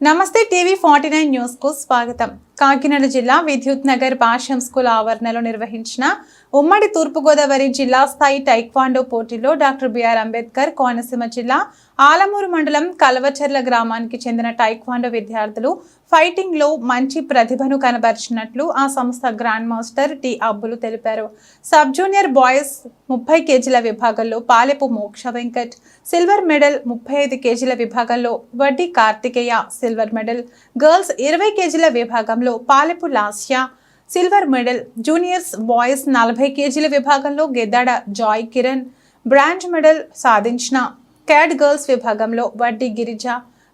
నమస్తే TV 49 news కు స్వాగతం. కాకినాడ జిల్లా విద్యుత్ నగర్ భాష్యం స్కూల్ ఆవరణలో నిర్వహించిన ఉమ్మడి తూర్పుగోదావరి జిల్లా స్థాయి టైక్వాండో పోటీలో డాక్టర్ బిఆర్ అంబేద్కర్ కోనసీమ జిల్లా ఆలమూరు మండలం కల్వచర్ల గ్రామానికి చెందిన టైక్వాండో విద్యార్థులు ఫైటింగ్ లో మంచి ప్రతిభను కనబరిచినట్లు ఆ సంస్థ గ్రాండ్ మాస్టర్ టి అబ్బులు తెలిపారు. సబ్ జూనియర్ బాయ్స్ 30 కేజీల విభాగంలో పాలెపు మోక్ష వెంకట్ సిల్వర్ మెడల్, 35 కేజీల విభాగంలో వడ్డీ కార్తికేయ సిల్వర్ మెడల్, గర్ల్స్ 20 కేజీల విభాగంలో Palepu Lasya silver medal, juniors boys 40 కేజీల విభాగంలో Geddada Joy Kiran bronze medal సాధించిన క్యాడ్ గర్ల్స్ విభాగంలో వడ్డీ గిరిజ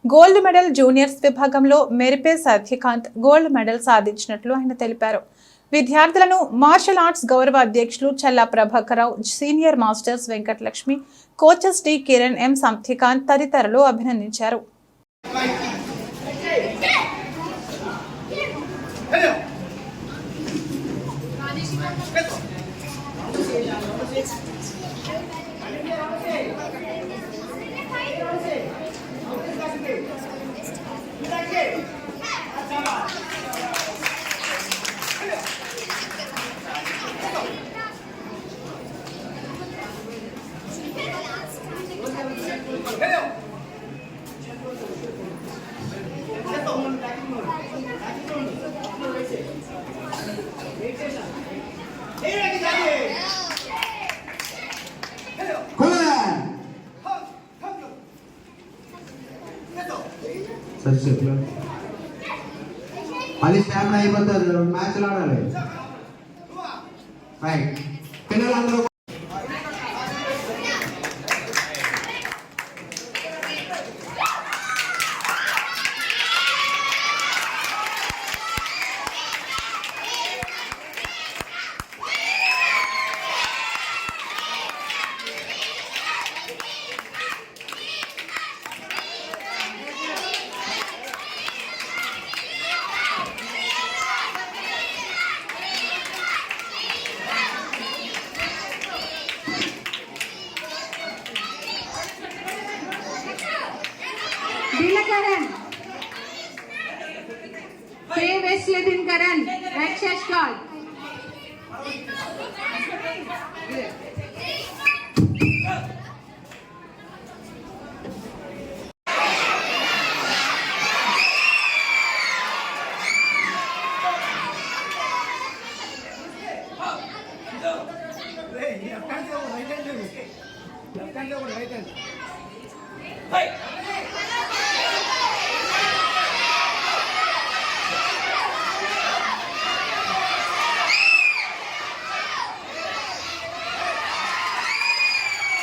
గోల్డ్ మెడల్, జూనియర్స్ విభాగంలో మెరిపే సత్యకాంత్ గోల్డ్ మెడల్ సాధించినట్లు ఆయన తెలిపారు. విద్యార్థులను మార్షల్ ఆర్ట్స్ గౌరవ అధ్యక్షులు Challa Prabhakara Rao, senior masters Venkatalakshmi, coaches D Kiran, M Satyakanth తదితరులు అభినందించారు. మళ్ళీ స్టామినా అయిపోతుంది, మ్యాచ్లు ఆడాలి. రైట్ పిల్లలందరూ Dilakaran, Pray Wesley Karan, Rakshash God.